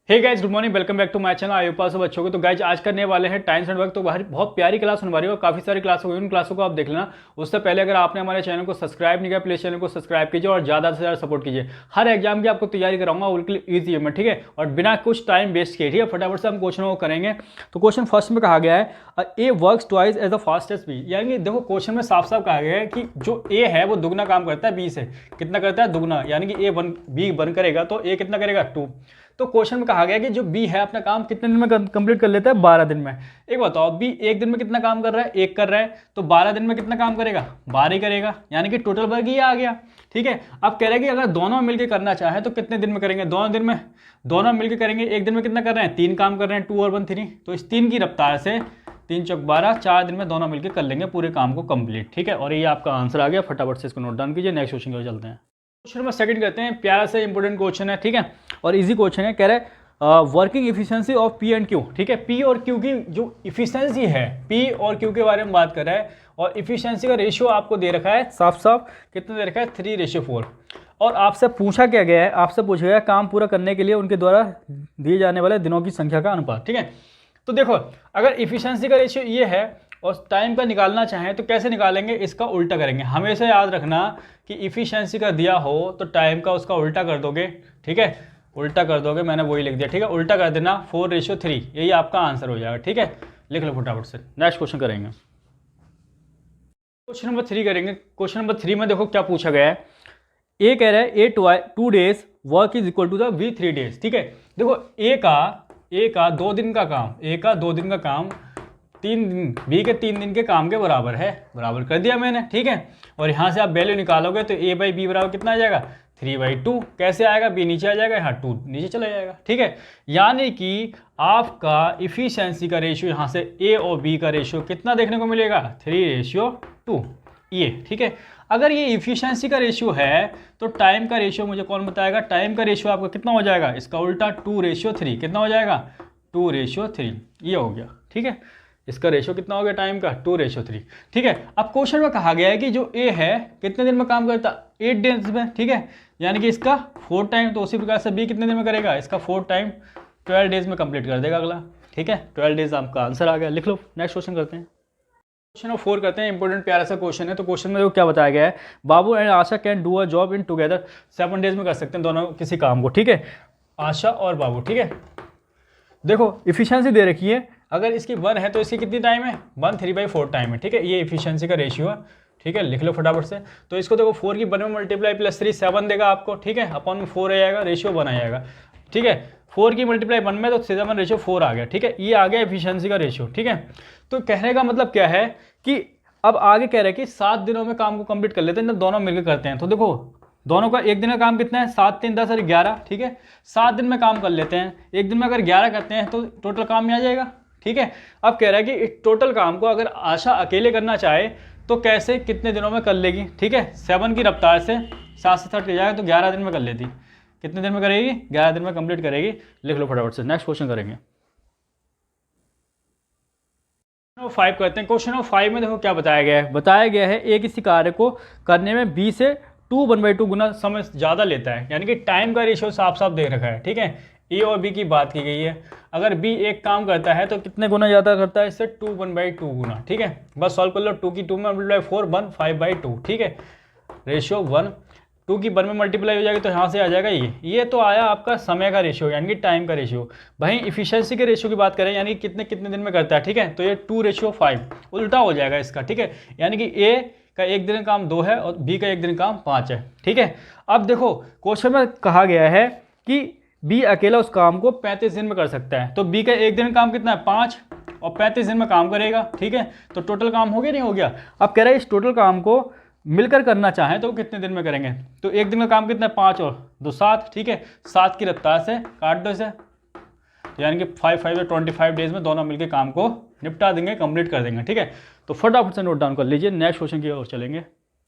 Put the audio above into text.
Hey guys, good morning, welcome back to my channel. आई पास बच्चों को तो गाइस आज करने वाले हैं टाइम्स एंड वर्क। तो बाहर बहुत प्यारी क्लास होने वाली है और काफी सारी क्लास होगी, उन क्लासों को आप देख लेना। उससे पहले अगर आपने हमारे चैनल को सब्सक्राइब नहीं किया, प्लीज चैनल को सब्सक्राइब कीजिए और ज्यादा से ज्यादा सपोर्ट कीजिए। हर एग्जाम की आपको तैयारी कराऊंगा बिल्कुल ईजी है मैं, ठीक है, और बिना कुछ टाइम वेस्ट किए, ठीक है, फटाफट से हम क्वेश्चनों को करेंगे। तो क्वेश्चन फर्स्ट में कहा गया है A works twice as the fastest B, यानी देखो क्वेश्चन में साफ साफ कहा गया है कि जो ए है वो दुगना काम करता है बी से। कितना करता है? दुगना, यानी कि ए वन बी वन करेगा तो ए कितना करेगा? 2। तो क्वेश्चन में कहा गया कि जो बी है अपना काम कितने दिन में कंप्लीट कर लेता है? 12 दिन में। एक बताओ, बी एक दिन में कितना काम कर रहा है? एक कर रहा है, तो 12 दिन में कितना काम करेगा? 12 ही करेगा, यानी कि टोटल वर्क ये आ गया, ठीक है। अब कह रहे हैं कि अगर दोनों मिलकर करना चाहे तो कितने दिन में करेंगे? दोनों दिन में, दोनों मिलकर करेंगे। एक दिन में कितना कर रहे हैं? 3 काम कर रहे हैं, 2 और 1 3। तो इस 3 की रफ्तार से 3 चौक 12, 4 दिन में दोनों मिलकर कर लेंगे पूरे काम को कंप्लीट, ठीक है। और ये आपका आंसर आ गया, फटाफट से इसको नोट डाउन कीजिए। नेक्स्ट क्वेश्चन की ओर चलते हैं। क्वेश्चन नंबर सेकंड करते हैं, प्यारा से इंपॉर्टेंट क्वेश्चन है, ठीक है, और इजी क्वेश्चन है। कह रहे हैं working efficiency of P and Q, ठीक है। पी और क्यू की जो इफिशियंसी है, पी और क्यू के बारे में बात कर रहा है, और इफिशियंसी का रेशियो आपको दे रखा है साफ साफ, कितना दे रखा है? 3:4। और आपसे पूछा क्या गया है? आपसे पूछा गया काम पूरा करने के लिए उनके द्वारा दिए जाने वाले दिनों की संख्या का अनुपात, ठीक है। तो देखो, अगर इफिशियंसी का रेशियो ये है और टाइम का निकालना चाहें तो कैसे निकालेंगे? इसका उल्टा करेंगे। हमेशा याद रखना कि इफिशियंसी का दिया हो तो टाइम का उसका उल्टा कर दोगे, ठीक है, उल्टा कर दोगे। मैंने वही लिख दिया, ठीक है, उल्टा कर देना, 4:3, यही आपका आंसर हो जाएगा, ठीक है। लिख लो फटाफट से। नेक्स्ट क्वेश्चन करेंगे, क्वेश्चन नंबर 3 करेंगे। क्वेश्चन नंबर 3 में देखो क्या पूछा गया है। ए कह रहा है A 2 days work is equal to the B 3 days, ठीक है। देखो ए का 2 दिन का काम, ए का 2 दिन का काम 3 दिन, बी के 3 दिन के काम के बराबर है। बराबर कर दिया मैंने, ठीक है। और यहाँ से आप वैल्यू निकालोगे तो ए बाई बी बराबर कितना आ जाएगा? 3/2। कैसे आएगा? बी नीचे आ जाएगा, यहाँ 2 नीचे चला जाएगा, ठीक है। यानी कि आपका इफिशियंसी का रेशियो यहाँ से ए और बी का रेशियो कितना देखने को मिलेगा? 3:2, ये, ठीक है। अगर ये इफिशियंसी का रेशियो है तो टाइम का रेशियो मुझे कौन बताएगा? टाइम का रेशियो आपका कितना हो जाएगा? इसका उल्टा 2:3। कितना हो जाएगा? 2:3, ये हो गया, ठीक है। इसका रेशियो कितना हो गया टाइम का? 2:3, ठीक है। अब क्वेश्चन में कहा गया है कि जो ए है कितने दिन में काम करता? 8 डेज में, ठीक है, यानी कि इसका 4 टाइम। तो उसी प्रकार से बी कितने दिन में करेगा? इसका 4 टाइम 12 डेज में कंप्लीट कर देगा अगला, ठीक है। 12 डेज आपका आंसर आ गया, लिख लो। नेक्स्ट क्वेश्चन करते हैं, क्वेश्चन नंबर 4 करते हैं। इंपॉर्टेंट प्यारा सा क्वेश्चन है। तो क्वेश्चन में देखो क्या बताया गया है। Babu and Asha can do a job in together 7 days में कर सकते हैं दोनों किसी काम को, ठीक है, आशा और बाबू, ठीक है। देखो इफिशियंसी दे रखी है, अगर इसकी 1 है तो इसकी कितनी टाइम है? 1 3/4 टाइम है, ठीक है। ये इफिशियंसी का रेशियो है, ठीक है, लिख लो फटाफट से। तो इसको देखो 4 की 1 में मल्टीप्लाई प्लस 3 7 देगा आपको, ठीक है, अपॉन में 4 आ जाएगा, रेशियो 1 आ जाएगा, ठीक है। 4 की मल्टीप्लाई 1 में तो 7 रेशियो 4 आ गया, ठीक है, ये आ गया एफिशिएंसी का रेशियो, ठीक है। तो कहने का मतलब क्या है कि अब आगे कह रहे हैं कि 7 दिनों में काम को कंप्लीट कर लेते हैं जब दोनों मिलकर करते हैं। तो देखो दोनों का एक दिन का काम कितना है? 7 3 10 और 11, ठीक है। 7 दिन में काम कर लेते हैं, एक दिन में अगर 11 करते हैं तो टोटल काम में आ जाएगा, ठीक है। अब कह रहा है कि इस टोटल काम को अगर आशा अकेले करना चाहे तो कैसे, कितने दिनों में कर लेगी, ठीक है। 7 की रफ्तार से 7 से 60 जाएगा तो 11 दिन में कर लेती। कितने दिन में करेगी? 11 दिन में कंप्लीट करेगी, लिख लो फटाफट से। नेक्स्ट क्वेश्चन करेंगे, 5 करते हैं। क्वेश्चन नंबर 5 में देखो क्या बताया गया है। बताया गया है ए किसी कार्य को करने में बी से 1/2 गुना समय ज़्यादा लेता है, यानी कि टाइम का रेशियो साफ साफ दे रखा है, ठीक है। ए और बी की बात की गई है। अगर बी एक काम करता है तो कितने गुना ज़्यादा करता है? इससे 1/2 गुना, ठीक है। बस सॉल्व कर लो। 2 की 2 में मल्टीप्लाई 4 1 5/2, ठीक है। रेशियो 1, 2 की 1 में मल्टीप्लाई हो जाएगी तो यहाँ से आ जाएगा ये तो आया आपका समय का रेशियो, यानी कि टाइम का रेशियो। भाई इफिशियंसी के रेशियो की बात करें, यानी कि कितने कितने दिन में करता है, ठीक है, तो ये 2:5 उल्टा हो जाएगा इसका, ठीक है। यानी कि ए का एक दिन काम 2 है और बी का एक दिन काम 5 है, ठीक है। अब देखो क्वेश्चन में कहा गया है कि बी अकेला उस काम को 35 दिन में कर सकता है। तो बी का एक दिन काम कितना है? 5, और 35 दिन में काम करेगा, ठीक है। तो टोटल काम हो गया नहीं हो गया? अब कह रहे हैं इस टोटल काम को मिलकर करना चाहें तो कितने दिन में करेंगे? तो एक दिन का काम कितना है? 5 और 2 7, ठीक है। 7 की रफ्तार से काट दो इसे, तो यानी कि 5 5 25 डेज में दोनों मिलकर काम को निपटा देंगे, कंप्लीट कर देंगे, ठीक है। तो फटाफट से नोट डाउन कर लीजिए। नेक्स्ट क्वेश्चन की ओर चलेंगे।